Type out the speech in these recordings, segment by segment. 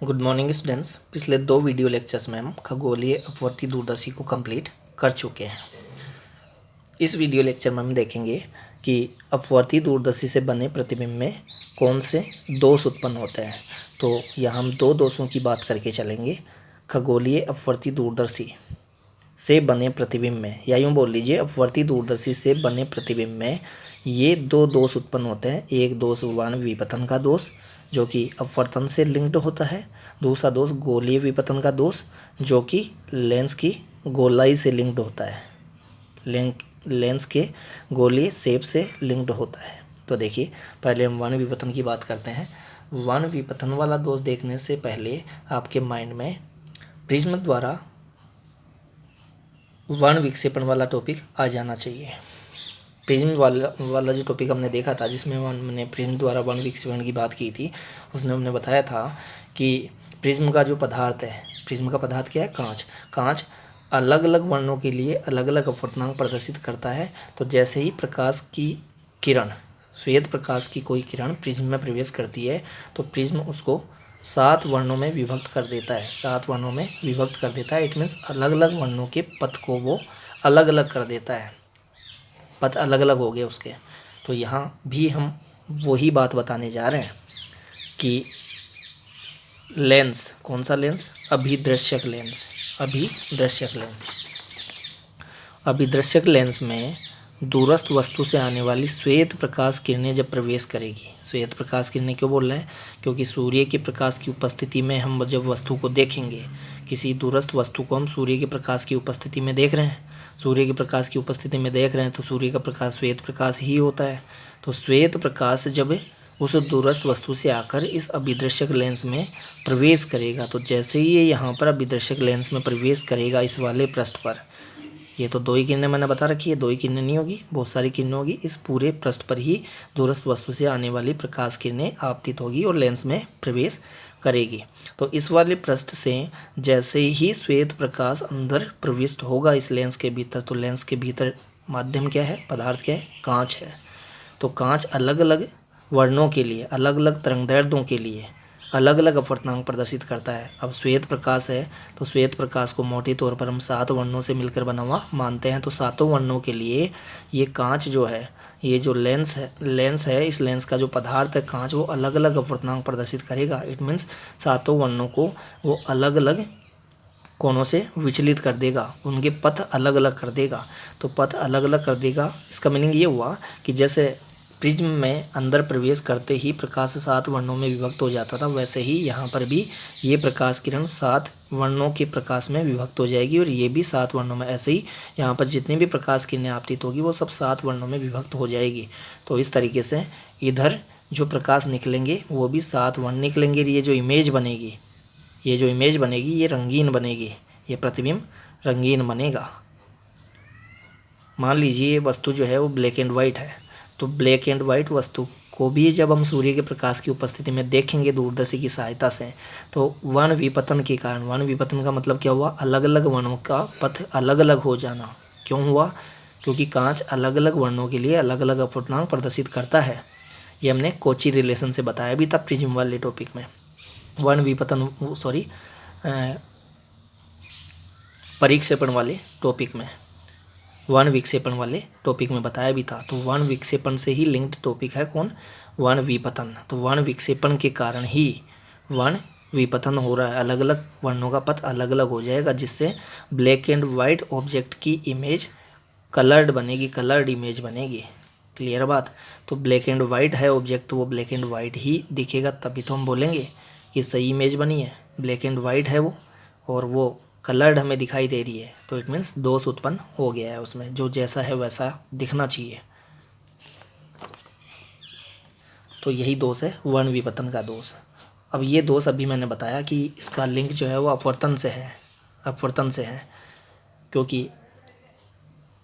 Good morning students. पिछले 2 video lectures में हम खगोलीय अपवर्ती दूरदर्शी को कंप्लीट कर चुके हैं। इस वीडियो लेक्चर में हम देखेंगे कि अपवर्ती दूरदर्शी से बने प्रतिबिंब में कौन से दोष उत्पन्न होते हैं। तो यहाँ हम 2 दोषों की बात करके चलेंगे। खगोलीय अपवर्ती दूरदर्शी से बने प्रतिबिंब में, या यूँ बोल लीजिए अपवर्ती दूरदर्शी से बने प्रतिबिंब में ये 2 दोष उत्पन्न होते हैं। एक दोष वर्ण विपतन का दोष जो कि अपवर्तन से लिंक्ड होता है। दूसरा दोष गोलीय विपतन का दोष जो कि लेंस की गोलाई से लिंक्ड होता है, लेंस के गोलीय शेप से लिंक्ड होता है। तो देखिए, पहले हम वर्ण विपतन की बात करते हैं। वर्ण विपतन वाला दोष देखने से पहले आपके माइंड में प्रिज्म द्वारा वर्ण विक्षेपण वाला टॉपिक आ जाना चाहिए। प्रिज्म वाला जो टॉपिक हमने देखा था, जिसमें हमने प्रिज्म द्वारा वर्ण विक्षेपण की बात की थी, उसने हमने बताया था कि प्रिज्म का जो पदार्थ है, प्रिज्म का पदार्थ क्या है? कांच। कांच अलग अलग वर्णों के लिए अलग अलग अपवर्तनांक प्रदर्शित करता है। तो जैसे ही प्रकाश की किरण, श्वेत प्रकाश की कोई किरण प्रिज्म में प्रवेश करती है तो प्रिज्म उसको 7 वर्णों में विभक्त कर देता है। 7 वर्णों में विभक्त कर देता है। इट मीन्स अलग अलग वर्णों के पथ को वो अलग अलग कर देता है। पथ अलग अलग हो गए उसके। तो यहाँ भी हम वही बात बताने जा रहे हैं कि लेंस, कौन सा लेंस? अभिदृश्यक लेंस। अभिदृश्यक लेंस में दूरस्थ वस्तु से आने वाली श्वेत प्रकाश किरणें जब प्रवेश करेगी, श्वेत प्रकाश किरणें क्यों बोल रहे हैं? क्योंकि सूर्य के प्रकाश की उपस्थिति में हम जब वस्तु को देखेंगे, किसी दूरस्थ वस्तु को हम सूर्य के प्रकाश की उपस्थिति में देख रहे हैं, तो सूर्य का प्रकाश श्वेत प्रकाश ही होता है। तो श्वेत प्रकाश जब उस दूरस्थ वस्तु से आकर इस अभिदृश्यक लेंस में प्रवेश करेगा, तो जैसे ही ये यहाँ पर अभिदृश्यक लेंस में प्रवेश करेगा इस वाले पृष्ठ पर, ये तो 2 ही किरणें मैंने बता रखी है, 2 ही किरणें नहीं होगी, बहुत सारी किरणें होगी। इस पूरे पृष्ठ पर ही दूरस्थ वस्तु से आने वाली प्रकाश किरणें आपतित होगी और लेंस में प्रवेश करेगी। तो इस वाले पृष्ठ से जैसे ही श्वेत प्रकाश अंदर प्रविष्ट होगा इस लेंस के भीतर, तो लेंस के भीतर माध्यम क्या है? पदार्थ क्या है? कांच है। तो कांच अलग अलग वर्णों के लिए, अलग अलग तरंगदैर्ध्यों के लिए अलग अलग अपवर्तनांक प्रदर्शित करता है। अब श्वेत प्रकाश है तो श्वेत प्रकाश को मोटे तौर पर हम 7 वर्णों से मिलकर बना हुआ मानते हैं। तो 7 वर्णों के लिए ये कांच जो है, ये जो लेंस है, इस लेंस का जो पदार्थ है कांच, वो अलग अलग अपवर्तनांक प्रदर्शित करेगा। इट मीन्स 7 वर्णों को वो अलग अलग कोणों से विचलित कर देगा, उनके पथ अलग अलग कर देगा। तो पथ अलग अलग कर देगा, इसका मीनिंग ये हुआ कि जैसे प्रिज्म में अंदर प्रवेश करते ही प्रकाश 7 वर्णों में विभक्त हो जाता था, वैसे ही यहाँ पर भी ये प्रकाश किरण 7 वर्णों के प्रकाश में विभक्त हो जाएगी और ये भी 7 वर्णों में। ऐसे ही यहाँ पर जितनी भी प्रकाश किरणें आपतित होगी वो सब 7 वर्णों में विभक्त हो जाएगी। तो इस तरीके से इधर जो प्रकाश निकलेंगे वो भी 7 वर्ण निकलेंगे। ये जो इमेज बनेगी, ये रंगीन बनेगी, ये प्रतिबिंब रंगीन बनेगा। मान लीजिए ये वस्तु जो है वो ब्लैक एंड वाइट है, तो ब्लैक एंड वाइट वस्तु को भी जब हम सूर्य के प्रकाश की उपस्थिति में देखेंगे दूरदर्शी की सहायता से, तो वर्ण विपतन के कारण, वर्ण विपतन का मतलब क्या हुआ? अलग अलग वर्णों का पथ अलग अलग हो जाना। क्यों हुआ? क्योंकि कांच अलग अलग वर्णों के लिए अलग अलग अपवर्तनांक प्रदर्शित करता है। ये हमने कोची रिलेशन से बताया भी था प्रिज्म वाले टॉपिक में, परिक्षेपण वाले टॉपिक में, वर्ण विक्षेपण वाले टॉपिक में बताया भी था। तो वर्ण विक्षेपण से ही लिंक्ड टॉपिक है कौन? वर्ण विपतन। तो वर्ण विक्षेपण के कारण ही वर्ण विपतन हो रहा है, अलग अलग वर्णों का पथ अलग अलग हो जाएगा, जिससे ब्लैक एंड वाइट ऑब्जेक्ट की इमेज कलर्ड बनेगी, कलर्ड इमेज बनेगी। क्लियर बात? तो ब्लैक एंड वाइट है ऑब्जेक्ट, तो वो ब्लैक एंड वाइट ही दिखेगा, तभी तो हम बोलेंगे कि सही इमेज बनी है। ब्लैक एंड वाइट है वो, और वो कलर्ड हमें दिखाई दे रही है, तो इट मीन्स दोष उत्पन्न हो गया है उसमें, जो जैसा है वैसा दिखना चाहिए। तो यही दोष है वर्ण विपतन का दोष। अब ये दोष अभी मैंने बताया कि इसका लिंक जो है वो अपवर्तन से है, क्योंकि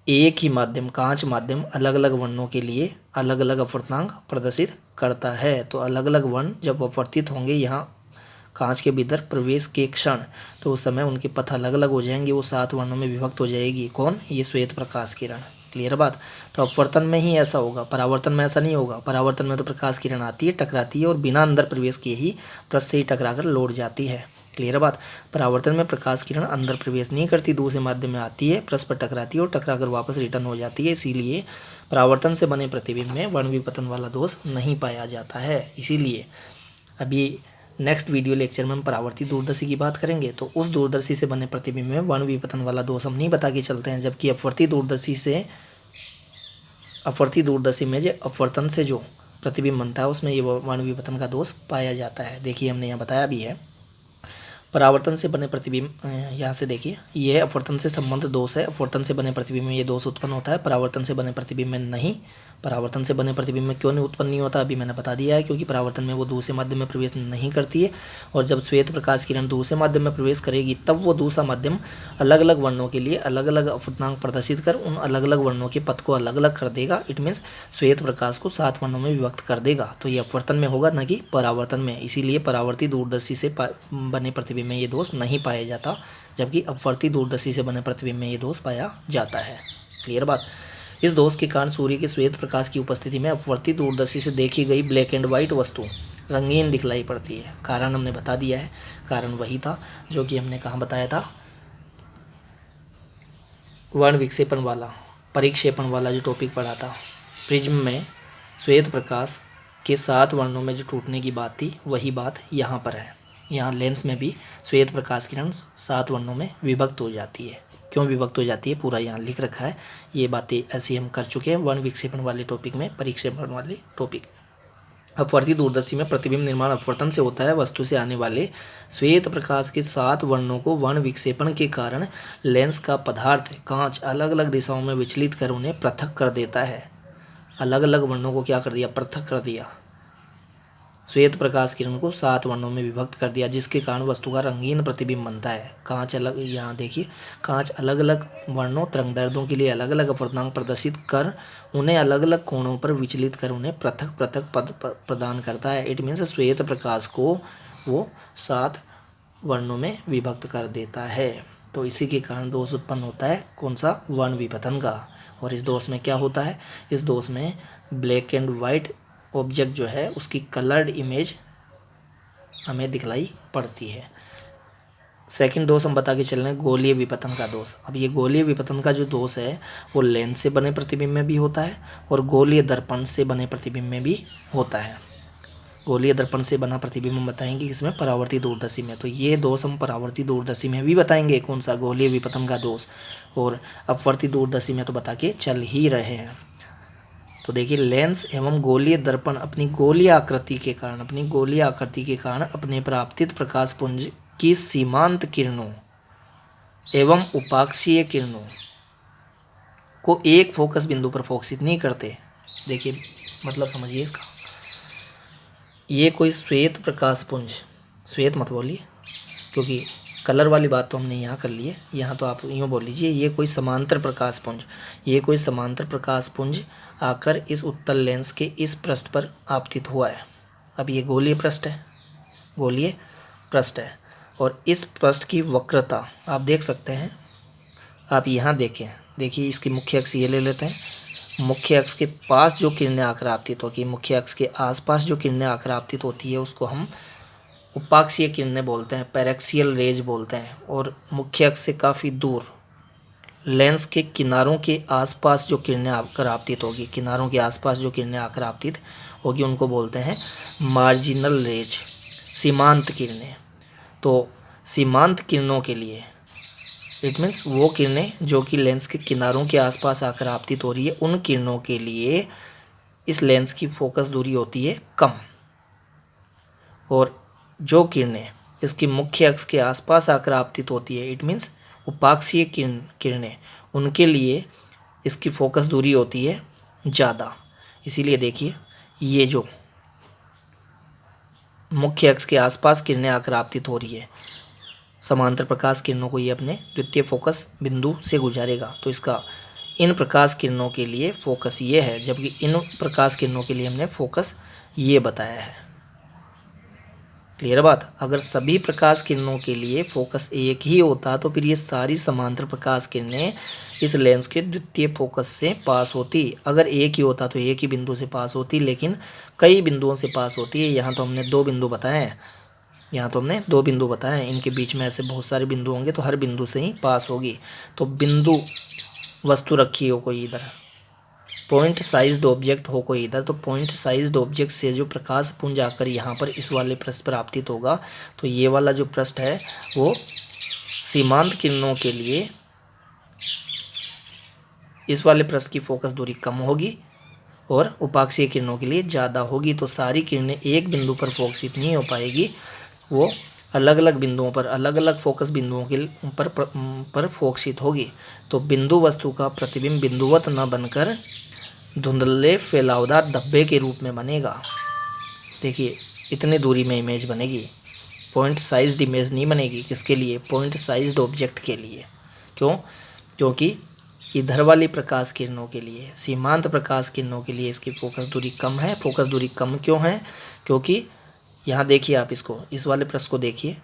एक ही माध्यम, कांच माध्यम अलग अलग वर्णों के लिए अलग अलग अपवर्तनांक प्रदर्शित करता है। तो अलग अलग वर्ण जब अपवर्तित होंगे यहाँ कांच के भीतर प्रवेश के क्षण, तो उस समय उनके पथ अलग अलग हो जाएंगे, वो 7 वर्णों में विभक्त हो जाएगी। कौन? ये श्वेत प्रकाश किरण। क्लियर बात। तो अपवर्तन में ही ऐसा होगा, परावर्तन में ऐसा नहीं होगा। परावर्तन में तो प्रकाश किरण आती है, टकराती है और बिना अंदर प्रवेश किए ही पृष्ठ से ही टकराकर लौट जाती है। क्लियर बात। परावर्तन में प्रकाश किरण अंदर प्रवेश नहीं करती, दूसरे माध्यम में आती है, पृष्ठ पर टकराती है और टकराकर वापस रिटर्न हो जाती है। इसीलिए परावर्तन से बने प्रतिबिंब में वर्णविपतन वाला दोष नहीं पाया जाता है। इसीलिए अभी नेक्स्ट वीडियो लेक्चर में हम परावर्ती दूरदर्शी की बात करेंगे, तो उस दूरदर्शी से बने प्रतिबिंब में वर्णविपतन वाला दोष हम नहीं बता के चलते हैं, जबकि अपवर्ती दूरदर्शी में जो अपवर्तन से जो प्रतिबिंब बनता है उसमें ये वर्णविपतन का दोष पाया जाता है। देखिए हमने यहाँ बताया भी है। परावर्तन से बने प्रतिबिंब, यहाँ से देखिए ये अपवर्तन से संबंध दोष है। अपवर्तन से बने प्रतिबिंब में ये दोष उत्पन्न होता है, परावर्तन से बने प्रतिबिंब में नहीं। परावर्तन से बने प्रतिबिंब में क्यों नहीं उत्पन्न नहीं होता, अभी मैंने बता दिया है, क्योंकि परावर्तन में वो दूसरे माध्यम में प्रवेश नहीं करती है, और जब श्वेत प्रकाश किरण दूसरे माध्यम में प्रवेश करेगी तब वो दूसरा माध्यम अलग अलग वर्णों के लिए अलग अलग अपवर्तनांक प्रदर्शित कर उन अलग अलग वर्णों के पथ को अलग अलग कर देगा। इट मीन्स श्वेत प्रकाश को 7 वर्णों में विभक्त कर देगा। तो ये अपवर्तन में होगा, न कि परावर्तन में। इसीलिए परावर्ती दूरदर्शी से बने प्रतिबिंब में ये दोष नहीं पाया जाता, जबकि अपवर्ती दूरदर्शी से बने प्रतिबिंब में ये दोष पाया जाता है। क्लियर बात। इस दोष के कारण सूर्य के श्वेत प्रकाश की उपस्थिति में अपवर्ती दूरदर्शी से देखी गई ब्लैक एंड व्हाइट वस्तु रंगीन दिखलाई पड़ती है। कारण हमने बता दिया है, कारण वही था जो कि हमने कहाँ बताया था, वर्ण विक्षेपण वाला, परिक्षेपण वाला जो टॉपिक पढ़ा था। प्रिज्म में श्वेत प्रकाश के 7 वर्णों में जो टूटने की बात थी, वही बात यहाँ पर है। यहाँ लेंस में भी श्वेत प्रकाश किरण 7 वर्णों में विभक्त हो जाती है। क्यों विभक्त हो जाती है पूरा यहाँ लिख रखा है। ये बातें ऐसी हम कर चुके हैं वर्ण विक्षेपण वाले टॉपिक में, परिक्षेपण वाले टॉपिक। अपवर्ती दूरदर्शी में प्रतिबिंब निर्माण अपवर्तन से होता है। वस्तु से आने वाले श्वेत प्रकाश के 7 वर्णों को वर्ण विक्षेपण के कारण लेंस का पदार्थ कांच अलग अलग दिशाओं में विचलित कर उन्हें पृथक कर देता है। अलग अलग वर्णों को क्या कर दिया, पृथक कर दिया। श्वेत प्रकाश किरण को 7 वर्णों में विभक्त कर दिया, जिसके कारण वस्तु का रंगीन प्रतिबिंब बनता है। कांच अलग, यहाँ देखिए कांच अलग अलग वर्णों तरंगदैर्ध्यों के लिए अलग अलग अपवर्तनांक प्रदर्शित कर उन्हें अलग अलग कोणों पर विचलित कर उन्हें पृथक पृथक पद प्रदान करता है। इट मीन्स श्वेत प्रकाश को वो 7 वर्णों में विभक्त कर देता है। तो इसी के कारण दोष उत्पन्न होता है, कौन सा, वर्ण विपतन का। और इस दोष में क्या होता है, इस दोष में ब्लैक एंड वाइट ऑब्जेक्ट जो है उसकी कलर्ड इमेज हमें दिखलाई पड़ती है। सेकंड दोष हम बता के चल रहे हैं, गोलीय विपतन का दोष। अब ये गोलीय विपतन का जो दोष है वो लेंस से बने प्रतिबिंब में भी होता है और गोलीय दर्पण से बने प्रतिबिंब में भी होता है। गोलीय दर्पण से बना प्रतिबिंब हम बताएंगे इसमें परावर्ती दूरदर्शी में, तो ये दोष हम परावर्ती दूरदर्शी में भी बताएंगे, कौन सा, गोलीय विपतन का दोष। और अपवर्ती दूरदर्शी में तो बता के चल ही रहे हैं। तो देखिए लेंस एवं गोलीय दर्पण अपनी गोलीय आकृति के कारण अपने परावर्तित प्रकाश पुंज की सीमांत किरणों एवं उपाक्षीय किरणों को एक फोकस बिंदु पर फोकसित नहीं करते। देखिए मतलब समझिए इसका, ये कोई श्वेत प्रकाश पुंज, श्वेत मत बोलिए क्योंकि कलर वाली बात तो हमने यहाँ कर ली है, यहाँ तो आप यूँ बोल लीजिए ये कोई समांतर प्रकाश पुंज, ये कोई समांतर प्रकाश पुंज आकर इस उत्तल लेंस के इस पृष्ठ पर आपतित हुआ है। अब ये गोलीय पृष्ठ है और इस पृष्ठ की वक्रता आप देख सकते हैं। आप यहाँ देखिए इसकी मुख्य अक्ष ये ले लेते हैं। मुख्य अक्ष के पास जो किरणें आकर आपतित होगी, मुख्य अक्ष के आसपास जो किरणें आकर आपतित होती है उसको हम उपाक्षीय किरणें बोलते हैं, पैरेक्सियल रेज बोलते हैं। और मुख्य अक्ष से काफ़ी दूर लेंस के किनारों के आसपास जो किरणें आकर आपतित होगी, उनको बोलते हैं मार्जिनल रेज, सीमांत किरणें। तो सीमांत किरणों के लिए इट मीन्स वो किरणें जो कि लेंस के किनारों के आसपास आकर आपतित हो रही है, उन किरणों के लिए इस लेंस की फोकस दूरी होती है कम, और जो किरणें इसकी मुख्य अक्ष के आसपास आकर आपतित होती है, इट मीन्स उपाक्षीय किरणें, उनके लिए इसकी फोकस दूरी होती है ज़्यादा। इसीलिए देखिए ये जो मुख्य अक्ष के आसपास किरणें आकर आपतित हो रही है, समांतर प्रकाश किरणों को ये अपने द्वितीय फोकस बिंदु से गुजारेगा, तो इसका इन प्रकाश किरणों के लिए फोकस ये है, जबकि इन प्रकाश किरणों के लिए हमने फोकस ये बताया है। क्लियर बात। अगर सभी प्रकाश किरणों के लिए फोकस एक ही होता तो फिर ये सारी समांतर प्रकाश किरणें इस लेंस के द्वितीय फोकस से पास होती। अगर एक ही होता तो एक ही बिंदु से पास होती, लेकिन कई बिंदुओं से पास होती है। यहाँ तो हमने दो बिंदु बताए हैं, इनके बीच में ऐसे बहुत सारे बिंदु होंगे तो हर बिंदु से ही पास होगी। तो बिंदु वस्तु रखी हो कोई इधर, पॉइंट साइज्ड ऑब्जेक्ट हो कोई इधर, तो पॉइंट साइज्ड ऑब्जेक्ट से जो प्रकाश पुंज आकर यहाँ पर इस वाले पृष्ठ पर आपतित होगा, तो ये वाला जो पृष्ठ है वो सीमांत किरणों के लिए इस वाले पृष्ठ की फोकस दूरी कम होगी और उपाक्षीय किरणों के लिए ज़्यादा होगी। तो सारी किरणें एक बिंदु पर फोकसित नहीं हो पाएगी, वो अलग अलग बिंदुओं पर, अलग अलग फोकस बिंदुओं के पर फोकसित होगी। तो बिंदु वस्तु का प्रतिबिंब बिंदुवत न बनकर धुंधले फैलावदार धब्बे के रूप में बनेगा। देखिए इतनी दूरी में इमेज बनेगी, पॉइंट साइज्ड इमेज नहीं बनेगी। किसके लिए? पॉइंट साइज्ड ऑब्जेक्ट के लिए। क्यों? क्योंकि इधर वाली प्रकाश किरणों के लिए, सीमांत प्रकाश किरणों के लिए इसकी फोकस दूरी कम है। फोकस दूरी कम क्यों है? क्योंकि यहाँ देखिए, आप इसको, इस वाले पृष्ठ को देखिए,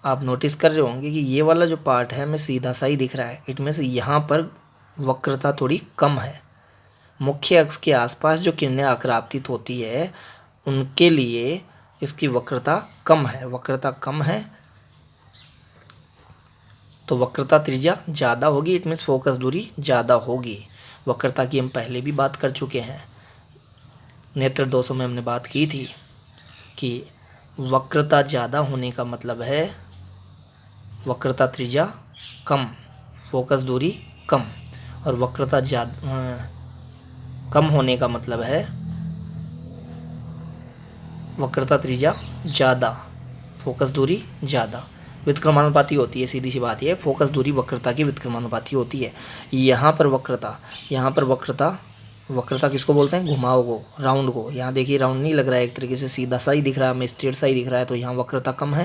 आप नोटिस कर रहे होंगे कि ये वाला जो पार्ट है हमें सीधा सा ही दिख रहा है। इट मीन्स यहाँ पर वक्रता थोड़ी कम है। मुख्य अक्ष के आसपास जो किरणें आकर आपतित होती है उनके लिए इसकी वक्रता कम है, तो वक्रता त्रिज्या ज़्यादा होगी। इट मीन्स फोकस दूरी ज़्यादा होगी। वक्रता की हम पहले भी बात कर चुके हैं, नेत्र दोषों में हमने बात की थी कि वक्रता ज़्यादा होने का मतलब है वक्रता त्रिज्या कम, फोकस दूरी कम, और वक्रता कम होने का मतलब है वक्रता त्रिज्या ज़्यादा, फोकस दूरी ज़्यादा। व्युत्क्रमानुपाती होती है, सीधी सी बात है, फोकस दूरी वक्रता की व्युत्क्रमानुपाती होती है। यहाँ पर वक्रता किसको बोलते हैं? घुमाव को, राउंड को। यहाँ देखिए राउंड नहीं लग रहा है, एक तरीके से सीधा सा ही दिख रहा है, हमें स्ट्रेट सा ही दिख रहा है। तो यहाँ वक्रता कम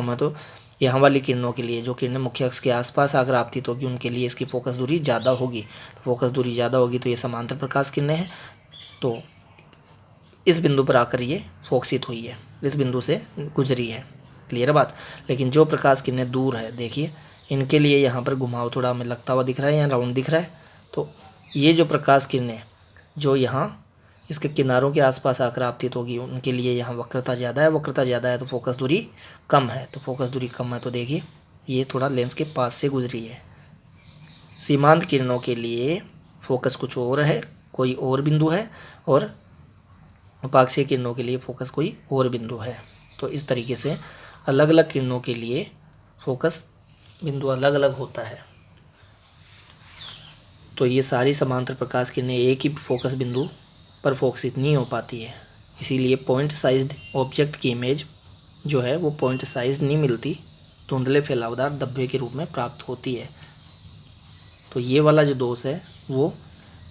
है, तो यहाँ वाली किरणों के लिए, जो किरणें मुख्य अक्ष के आसपास आकर आपतित होगी, उनके लिए इसकी फोकस दूरी ज़्यादा होगी। फोकस दूरी ज़्यादा होगी तो ये समांतर प्रकाश किरणें हैं, तो इस बिंदु पर आकर ये फोकसित हुई है, इस बिंदु से गुजरी है। क्लियर बात। लेकिन जो प्रकाश किरणें दूर है, देखिए इनके लिए यहाँ पर घुमाव थोड़ा हमें लगता हुआ दिख रहा है, यहाँ राउंड दिख रहा है। तो ये जो प्रकाश किरणें जो यहाँ इसके किनारों के आसपास आकर आपतित होगी, उनके लिए यहाँ वक्रता ज़्यादा है, तो फोकस दूरी कम है। तो देखिए ये थोड़ा लेंस के पास से गुजरी है। सीमांत किरणों के लिए फोकस कुछ और है, कोई और बिंदु है, और उपाक्षीय किरणों के लिए फोकस कोई और बिंदु है। तो इस तरीके से अलग अलग किरणों के लिए फोकस बिंदु अलग अलग होता है। तो ये सारी समांतर प्रकाश किरणें एक ही फोकस बिंदु पर फोकसित नहीं हो पाती है, इसीलिए पॉइंट साइज्ड ऑब्जेक्ट की इमेज जो है वो पॉइंट साइज्ड नहीं मिलती, धुंधले फैलावदार धब्बे के रूप में प्राप्त होती है। तो ये वाला जो दोष है वो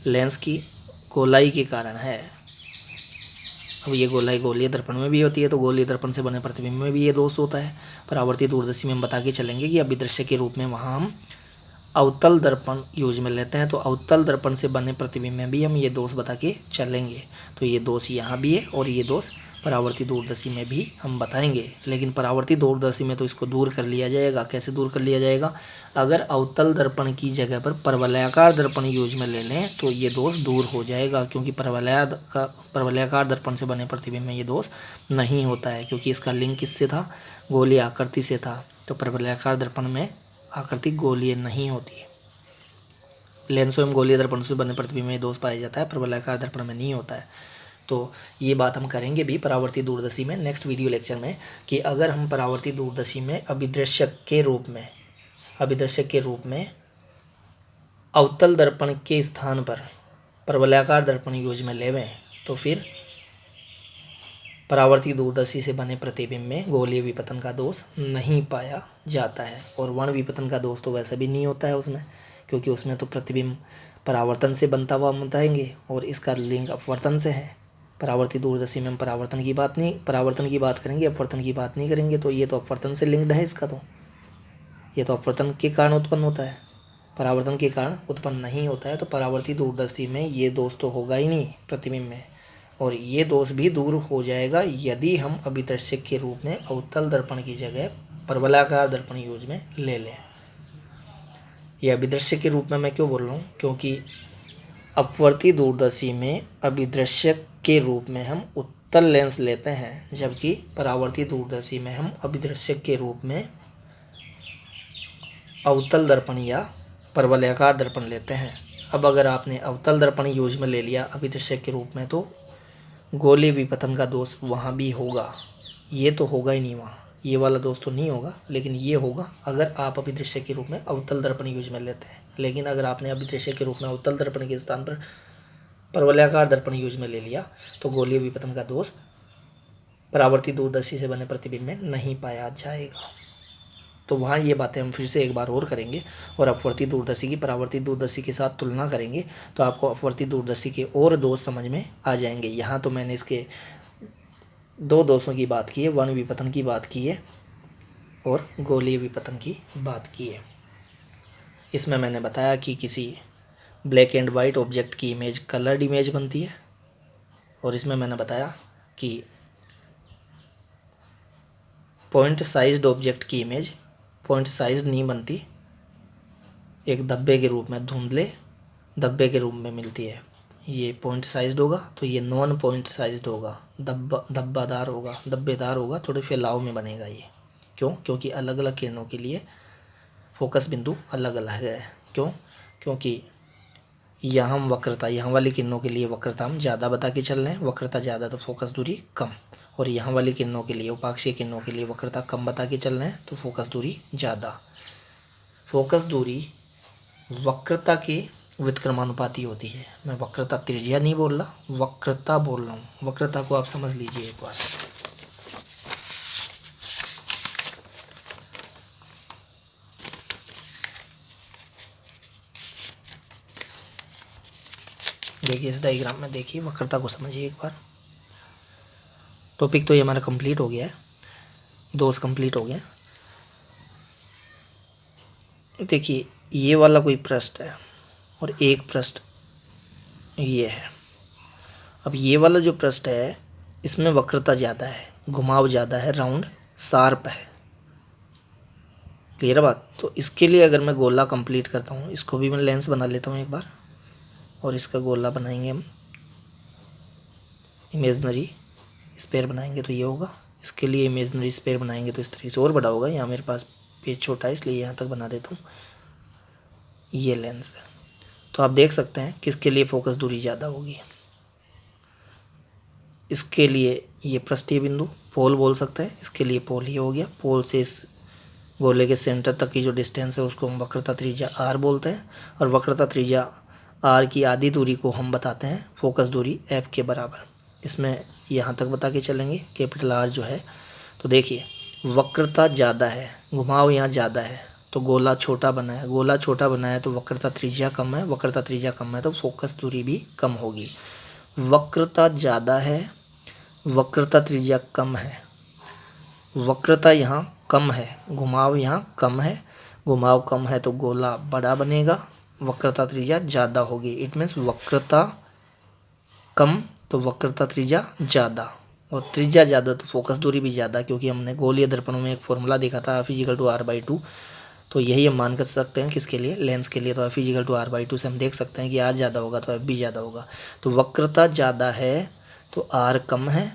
लेंस की गोलाई के कारण है। अब ये गोलाई गोलीय दर्पण में भी होती है, तो गोलीय दर्पण से बने प्रतिबिंब में भी ये दोष होता है। परावर्ती दूरदर्शी में हम बता के चलेंगे कि अभिदृश्य के रूप में वहाँ हम अवतल दर्पण यूज में लेते हैं, तो अवतल दर्पण से बने प्रतिबिंब में भी हम ये दोष बता के चलेंगे। तो ये दोष यहाँ भी है और ये दोष परावर्ती दूरदर्शी में भी हम बताएंगे। लेकिन परावर्ती दूरदर्शी में तो इसको दूर कर लिया जाएगा। कैसे दूर कर लिया जाएगा? अगर अवतल दर्पण की जगह पर परवलयाकार दर्पण यूज में ले लें तो ये दोष दूर हो जाएगा, क्योंकि परवलयाकार दर्पण से बने प्रतिबिंब में ये दोष नहीं होता है, क्योंकि इसका लिंक किससे था? गोलीय आकृति से था। तो परवलयाकार दर्पण में आकृति गोलीय नहीं होती। लेंसों एवं गोलीय दर्पण से बने प्रतिबिंब में दोष पाया जाता है, परवलयाकार दर्पण में नहीं होता है। तो ये बात हम करेंगे भी परावर्ती दूरदर्शी में नेक्स्ट वीडियो लेक्चर में, कि अगर हम परावर्ती दूरदर्शी में अभिदृश्यक के रूप में अवतल दर्पण के स्थान पर परवलयाकार दर्पण यूज में लेवें, तो फिर परावर्ती दूरदर्शी से बने प्रतिबिंब में गोलीय विपतन का दोष नहीं पाया जाता है। और वर्ण विपतन का दोष तो वैसे भी नहीं होता है उसमें, क्योंकि उसमें तो प्रतिबिंब परावर्तन से बनता हुआ बताएंगे और इसका लिंक अपवर्तन से है। परावर्ती दूरदर्शी में हम परावर्तन की बात करेंगे, अपवर्तन की बात नहीं करेंगे। तो ये तो अपवर्तन से लिंक्ड है इसका, तो ये तो अपवर्तन के कारण उत्पन्न होता है, परावर्तन के कारण उत्पन्न नहीं होता है। तो परावर्ती दूरदर्शी में ये दोष तो होगा ही नहीं प्रतिबिंब में। और ये दोष भी दूर हो जाएगा यदि हम अभिदर्शक के रूप में अवतल दर्पण की जगह परवलयाकार दर्पण यूज में ले लें। ये अभिदर्शक के रूप में मैं क्यों बोल रहा हूँ, क्योंकि अपवर्ती दूरदर्शी में अभिदर्शक के रूप में हम उत्तल लेंस लेते हैं, जबकि परावर्ती दूरदर्शी में हम अभिदर्शक के रूप में अवतल दर्पण या परवलयाकार दर्पण लेते हैं। अब अगर आपने अवतल दर्पण यूज में ले लिया अभिदर्शक के रूप में, तो गोलीय विपतन का दोष वहाँ भी होगा। ये तो होगा ही नहीं, वहाँ ये वाला दोष तो नहीं होगा, लेकिन ये होगा अगर आप अभिदर्शक के रूप में अवतल दर्पण यूज में लेते हैं। लेकिन अगर आपने अभिदर्शक के रूप में अवतल दर्पण के स्थान पर परवलयाकार दर्पण यूज में ले लिया, तो गोलीय विपतन का दोष परावर्ती दूरदर्शी से बने प्रतिबिंब में नहीं पाया जाएगा। तो वहाँ ये बातें हम फिर से एक बार और करेंगे और अपवर्ती दूरदर्शी की परावर्ती दूरदर्शी के साथ तुलना करेंगे, तो आपको अपवर्ती दूरदर्शी के और दोष समझ में आ जाएंगे। यहाँ तो मैंने इसके 2 दोषों की बात की है, वर्ण विपतन की बात की है और गोलीय विपतन की बात की है। इसमें मैंने बताया कि किसी ब्लैक एंड वाइट ऑब्जेक्ट की इमेज कलर्ड इमेज बनती है, और इसमें मैंने बताया कि पॉइंट साइज्ड ऑब्जेक्ट की इमेज पॉइंट साइज नहीं बनती, एक धब्बे के रूप में, धुंधले धब्बे के रूप में मिलती है। ये पॉइंट साइज्ड होगा तो ये नॉन पॉइंट साइज्ड होगा, धब्बादार होगा, धब्बेदार होगा, थोड़े फैलाव में बनेगा ये। क्यों? क्योंकि अलग अलग किरणों के लिए फोकस बिंदु अलग अलग है। क्यों? क्योंकि यहाँ हम वक्रता, यहाँ वाली किरणों के लिए वक्रता हम ज़्यादा बता के चल रहे हैं, वक्रता ज़्यादा तो फोकस दूरी कम, और यहाँ वाली किरणों के लिए, उपाक्षीय किरणों के लिए वक्रता कम बता के चल रहे हैं तो फोकस दूरी ज़्यादा। फोकस दूरी वक्रता के व्युत्क्रमानुपाती होती है। मैं वक्रता त्रिज्या नहीं बोल रहा, वक्रता बोल रहा हूँ। वक्रता को आप समझ लीजिए एक बार। देखिए इस डायग्राम में, देखिए वक्रता को समझिए एक बार। टॉपिक तो ये हमारा कंप्लीट हो गया है, दोष कंप्लीट हो गया। देखिए ये वाला कोई पृष्ठ है और एक पृष्ठ ये है। अब ये वाला जो पृष्ठ है इसमें वक्रता ज़्यादा है, घुमाव ज़्यादा है, राउंड शार्प है। क्लियर बात? तो इसके लिए अगर मैं गोला कंप्लीट करता हूँ, इसको भी मैं लेंस बना लेता हूँ एक बार, और इसका गोला बनाएंगे हम, इमेजनरी स्पेयर बनाएंगे तो ये होगा। इसके लिए इमेजनरी स्पेयर बनाएंगे तो इस तरीके से और बड़ा होगा। यहाँ मेरे पास पेज छोटा है इसलिए यहाँ तक बना देता हूँ। ये लेंस है, तो आप देख सकते हैं किसके लिए फोकस दूरी ज़्यादा होगी। इसके लिए ये पृष्ठीय बिंदु पोल बोल सकते हैं, इसके लिए पोल ही हो गया। पोल से इस गोले के सेंटर तक की जो डिस्टेंस है उसको हम वक्रता त्रिज्या आर बोलते हैं, और वक्रता त्रिज्या आर की आधी दूरी को हम बताते हैं फोकस दूरी एफ के बराबर। इसमें यहाँ तक बता के चलेंगे कैपिटल आर जो है। तो देखिए वक्रता ज़्यादा है, घुमाव यहाँ ज़्यादा है, तो गोला छोटा बना है। गोला छोटा बना है तो वक्रता त्रिज्या कम है, वक्रता त्रिज्या कम है तो फोकस दूरी भी कम होगी। वक्रता ज़्यादा है, वक्रता त्रिज्या कम है, वक्रता यहाँ कम है, घुमाव यहाँ कम है। घुमाव कम है तो गोला बड़ा बनेगा, वक्रता त्रिज्या ज़्यादा होगी। इट मीन्स वक्रता कम तो वक्रता त्रिज्या ज़्यादा, और त्रिज्या ज़्यादा तो फोकस दूरी भी ज़्यादा, क्योंकि हमने गोलीय दर्पणों में एक फॉर्मूला देखा था F=R/2। तो यही हम मान कर सकते हैं किसके लिए, लेंस के लिए। तो F=R/2 से हम देख सकते हैं कि R ज़्यादा होगा तो F भी ज़्यादा होगा। तो वक्रता ज़्यादा है तो R कम है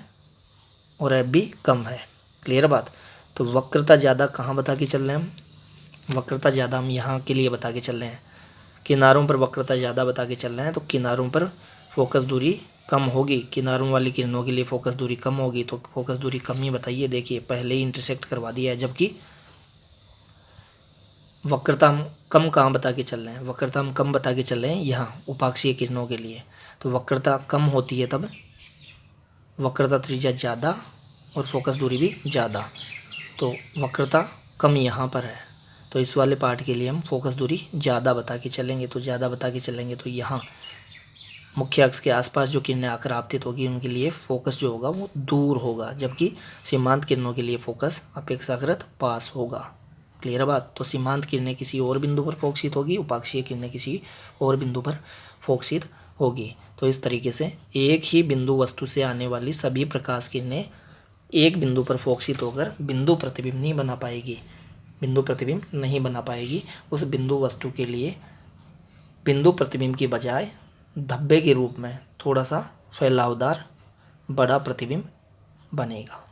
और F भी कम है। क्लियर बात? तो वक्रता ज़्यादा कहाँ बता के चल रहे हैं हम? वक्रता ज़्यादा हम यहाँ के लिए बता के चल रहे हैं, किनारों पर वक्रता ज़्यादा बता के चल रहे हैं, तो किनारों पर फोकस दूरी कम होगी। किनारों वाली किरणों के लिए फोकस दूरी कम होगी, तो फोकस दूरी कम ही बताइए। देखिए पहले ही इंटरसेक्ट करवा दिया है, जबकि वक्रता हम कम कहाँ बता के चल रहे हैं? वक्रता हम कम बता के चल रहे हैं यहाँ उपाक्षीय किरणों के लिए। तो वक्रता कम होती है तब वक्रता त्रिज्या ज़्यादा और फोकस दूरी भी ज़्यादा, तो वक्रता कम यहाँ पर है। तो इस वाले पार्ट के लिए हम फोकस दूरी ज़्यादा बता के चलेंगे। तो ज़्यादा बता के चलेंगे तो यहाँ मुख्य अक्ष के आसपास जो किरणें आकर आपतित होगी उनके लिए फोकस जो होगा वो दूर होगा, जबकि सीमांत किरणों के लिए फोकस अपेक्षाकृत पास होगा। क्लियर बात? तो सीमांत किरणें किसी और बिंदु पर फोकसित होगी, उपाक्षीय किरणें किसी और बिंदु पर फोकसित होगी। तो इस तरीके से एक ही बिंदु वस्तु से आने वाली सभी प्रकाश किरणें एक बिंदु पर फोकसित होकर बिंदु प्रतिबिंब नहीं बना पाएगी, बिंदु प्रतिबिंब नहीं बना पाएगी। उस बिंदु वस्तु के लिए बिंदु प्रतिबिंब की बजाय धब्बे के रूप में थोड़ा सा फैलावदार बड़ा प्रतिबिंब बनेगा।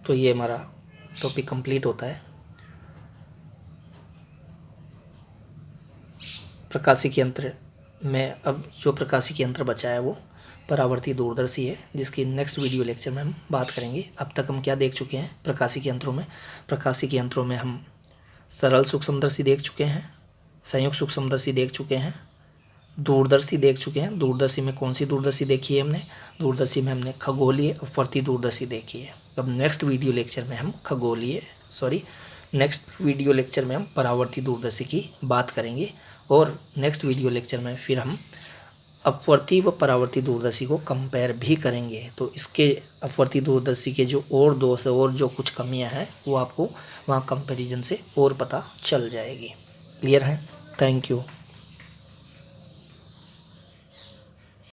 तो ये हमारा टॉपिक कंप्लीट होता है। प्रकाशिकी यंत्र में अब जो प्रकाशिकी यंत्र बचा है वो परावर्ती दूरदर्शी है, जिसकी नेक्स्ट वीडियो लेक्चर में हम बात करेंगे। अब तक हम क्या देख चुके हैं प्रकाशिकी यंत्रों में? प्रकाशिकी यंत्रों में हम सरल सूक्ष्मदर्शी देख चुके हैं, संयुक्त सूक्ष्मदर्शी देख चुके हैं, दूरदर्शी देख चुके हैं। दूरदर्शी में कौन सी दूरदर्शी देखी है हमने? दूरदर्शी में हमने खगोलीय अपवर्ती दूरदर्शी देखी है। अब नेक्स्ट वीडियो लेक्चर में हम नेक्स्ट वीडियो लेक्चर में हम परावर्ती दूरदर्शी की बात करेंगे, और नेक्स्ट वीडियो लेक्चर में फिर हम अपवर्ती व परावर्ती दूरदर्शी को कंपेयर भी करेंगे। तो इसके अपवर्ती दूरदर्शी के जो और दोष और जो कुछ कमियां हैं वो आपको वहाँ कंपैरिजन से और पता चल जाएगी। क्लियर है? Thank you.